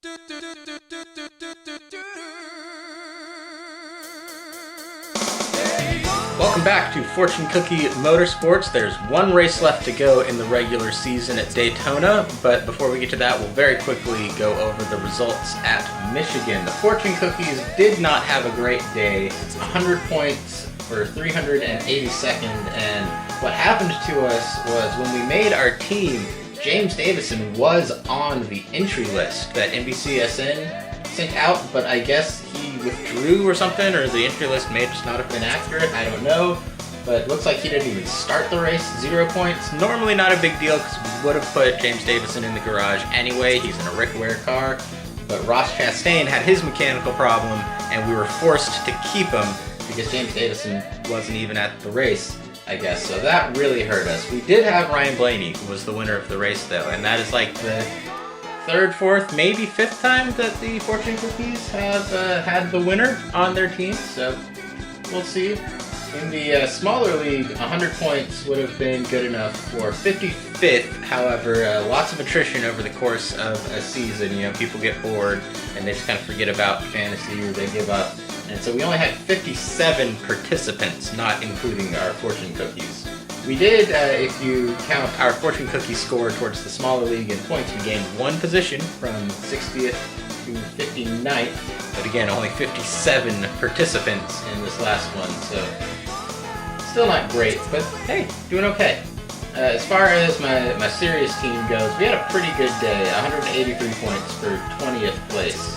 Welcome back to Fortune Cookie Motorsports. There's one race left to go in the regular season at Daytona, but before we get to that, we'll very quickly go over the results at Michigan. The Fortune Cookies did not have a great day. 100 points for 382nd, and what happened to us was when we made our team, James Davison was on the entry list that NBCSN sent out, but I guess he withdrew or something, or the entry list may just not have been accurate, I don't know. But it looks like he didn't even start the race, 0 points. Normally not a big deal because we would have put James Davison in the garage anyway. He's in a Rick Ware car. But Ross Chastain had his mechanical problem, and we were forced to keep him because James Davison wasn't even at the race, I guess. So that really hurt us. We did have Ryan Blaney, who was the winner of the race, though, and that is like the third, fourth, maybe fifth time that the Fortune Cookies have had the winner on their team. So we'll see. In the smaller league, 100 points would have been good enough for 55th. However, lots of attrition over the course of a season. You know, people get bored and they just kind of forget about fantasy or they give up. And so we only had 57 participants, not including our Fortune Cookies. We did, if you count our Fortune Cookie score towards the smaller league in points, we gained one position from 60th to 59th. But again, only 57 participants in this last one, so still not great, but hey, doing okay. As far as my serious team goes, we had a pretty good day, 183 points for 20th place.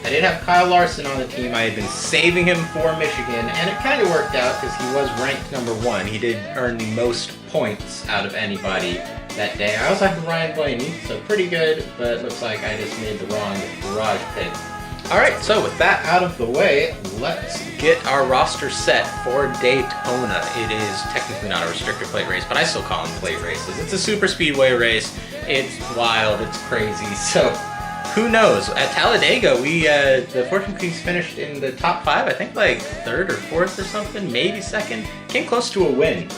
I did have Kyle Larson on the team. I had been saving him for Michigan, and it kind of worked out because he was ranked number 1. He did earn the most points out of anybody that day. I also have Ryan Blaney, so pretty good, but it looks like I just made the wrong garage pick. Alright, so with that out of the way, let's get our roster set for Daytona. It is technically not a restrictor plate race, but I still call them plate races. It's a super speedway race. It's wild, it's crazy, so who knows? At Talladega, the Fortune Cookies finished in the top 5, I think like 3rd or 4th or something, maybe 2nd. Came close to a win.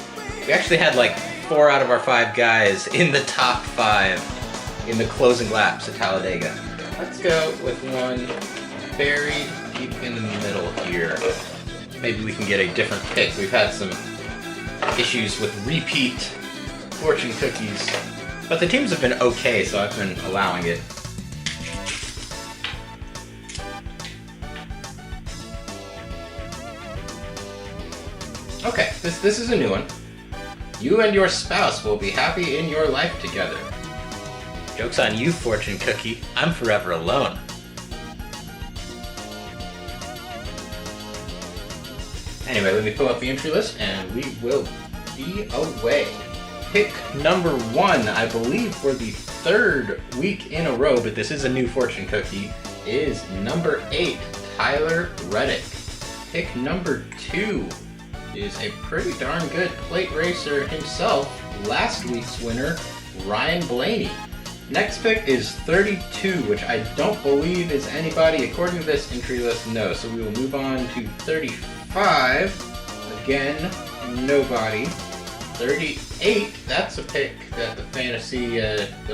We actually had like 4 out of our 5 guys in the top 5 in the closing laps at Talladega. Let's go with one buried deep in the middle here. Maybe we can get a different pick. We've had some issues with repeat Fortune Cookies, but the teams have been okay, so I've been allowing it. Okay, this is a new one. You and your spouse will be happy in your life together. Joke's on you, Fortune Cookie. I'm forever alone. Anyway, let me pull up the entry list and we will be away. Pick number 1, I believe for the 3rd week in a row, but this is a new Fortune Cookie, is number 8, Tyler Reddick. Pick number 2 is a pretty darn good plate racer himself, last week's winner, Ryan Blaney. Next pick is 32, which I don't believe is anybody according to this entry list, no. So we will move on to 35. Again, nobody. 38, that's a pick that the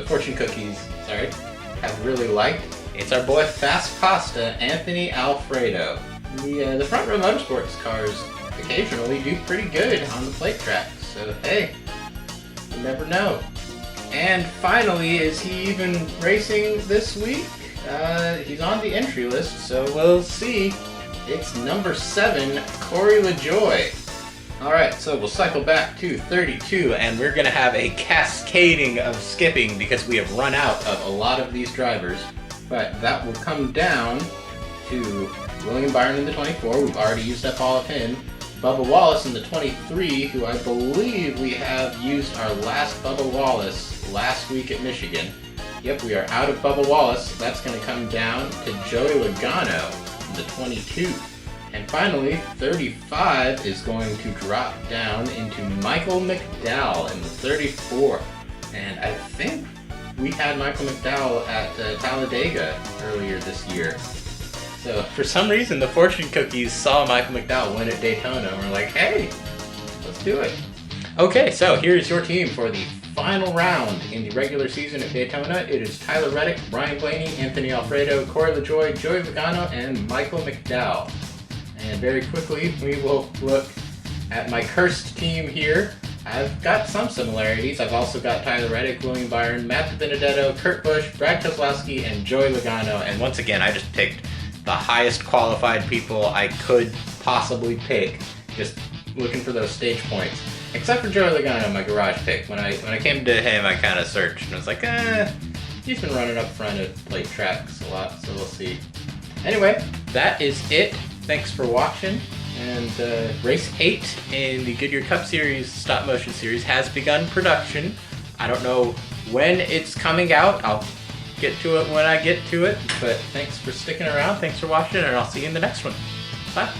Fortune Cookies, have really liked. It's our boy Fast Pasta, Anthony Alfredo. The Front Row Motorsports cars occasionally do pretty good on the plate tracks, so hey, you never know. And finally, is he even racing this week? He's on the entry list, so we'll see. It's number 7, Corey LaJoy. Alright, so we'll cycle back to 32, and we're going to have a cascading of skipping because we have run out of a lot of these drivers. But that will come down to William Byron in the 24. We've already used up all of him. Bubba Wallace in the 23, who I believe we have used our last Bubba Wallace last week at Michigan. Yep, we are out of Bubba Wallace. That's going to come down to Joey Logano in the 22. And finally, 35 is going to drop down into Michael McDowell in the 34. And I think we had Michael McDowell at Talladega earlier this year. So for some reason, the Fortune Cookies saw Michael McDowell win at Daytona and were like, hey, let's do it. Okay, so here's your team for the final round in the regular season at Daytona. It is Tyler Reddick, Brian Blaney, Anthony Alfredo, Corey LaJoie, Joey Logano, and Michael McDowell. And very quickly, we will look at my cursed team here. I've got some similarities. I've also got Tyler Reddick, William Byron, Matt Benedetto, Kurt Busch, Brad Keselowski, and Joey Logano. And once again, I just picked the highest qualified people I could possibly pick, just looking for those stage points. Except for Joey Logano, my garage pick. When I came to him, I kind of searched and I was like, he's been running up front at plate tracks a lot, so we'll see. Anyway, that is it. Thanks for watching. And race 8 in the Goodyear Cup Series stop motion series has begun production. I don't know when it's coming out. I'll get to it when I get to it. But thanks for sticking around. Thanks for watching, and I'll see you in the next one. Bye.